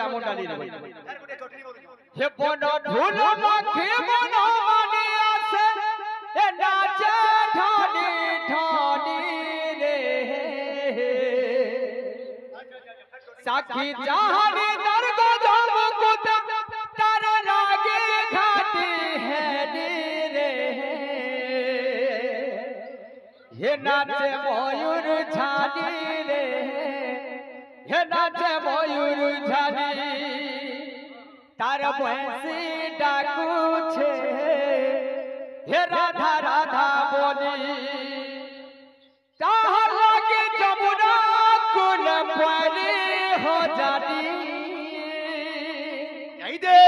কেমন ডালি রে হে বন ঢুল মাখি মন মানি আছে এ নাচে ঢানি ঢানি রে সাক্ষী চাহানি দর্দ জম কুত তার লাগে ঘাটি হে রে হে নাচে ময়ূর ঝানি রে হে নাচে ময়ূর ঝানি तार भैंसी डाकूछे हे राधा राधा बोली ताहर लगे जमुना कुल परी हो जानी यही दे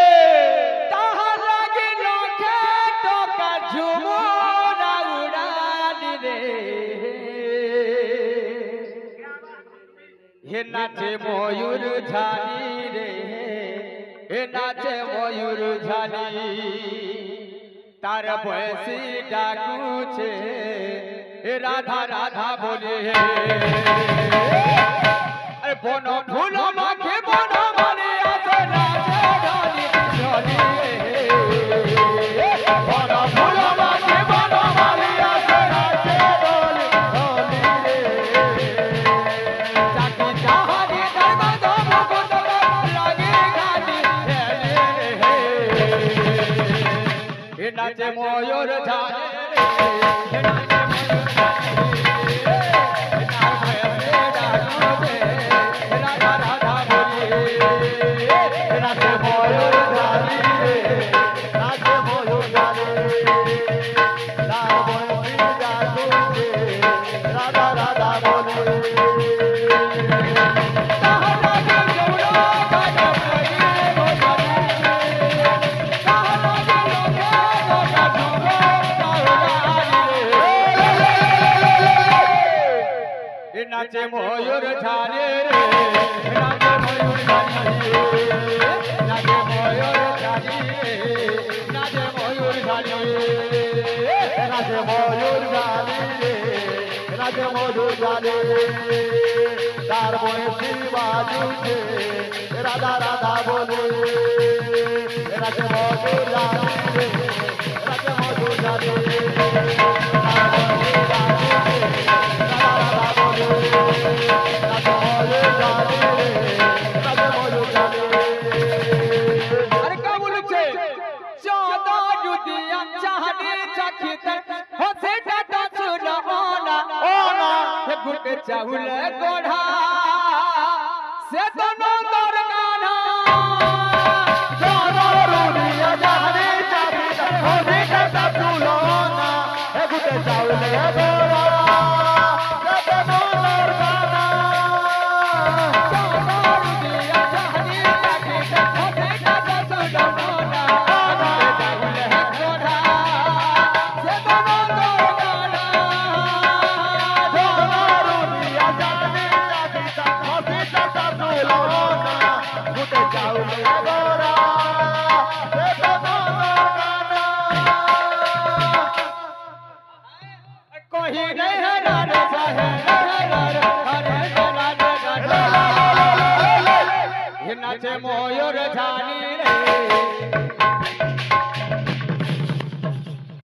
ताहर लगे लोके तो का झुमोरा उड़ानी रे हे नाचे मयूर झानी रे हे नाचे मयूर झानी तार भैंसी डाकूछे हे राधा राधा बोले अरे बोनो फूलो माखे बोनो मारे आसे नाचे डाली डाली बोनो फूलो माखे बोनो मारे आसे नाचे डाली डाली जाकी चाहनी दर्द दम को लगे गाली हे नाचे मयूर झानी हे नाचे मयूर नाचे मयूर झाने रे नाचे मयूर झानी नाचे मयूर झानी नाचे मयूर झानी नाचे मयूर झानी नाचे मयूर झानी तार भैंसी बाजू के राधा राधा बोले नाचे मयूर झानी नाचे मयूर झानी चाउल गोढ़ा से दोनों दर गाना चारो रुनिया जाने चाबी होने का चूलोना हे गुटे चाउल गोढ़ा से दोनों दर गाना चारो रुनिया जाने चाबी होने का चूलोना चाउल गोढ़ा से दोनों दर गाना नाचे मयूर झानी रे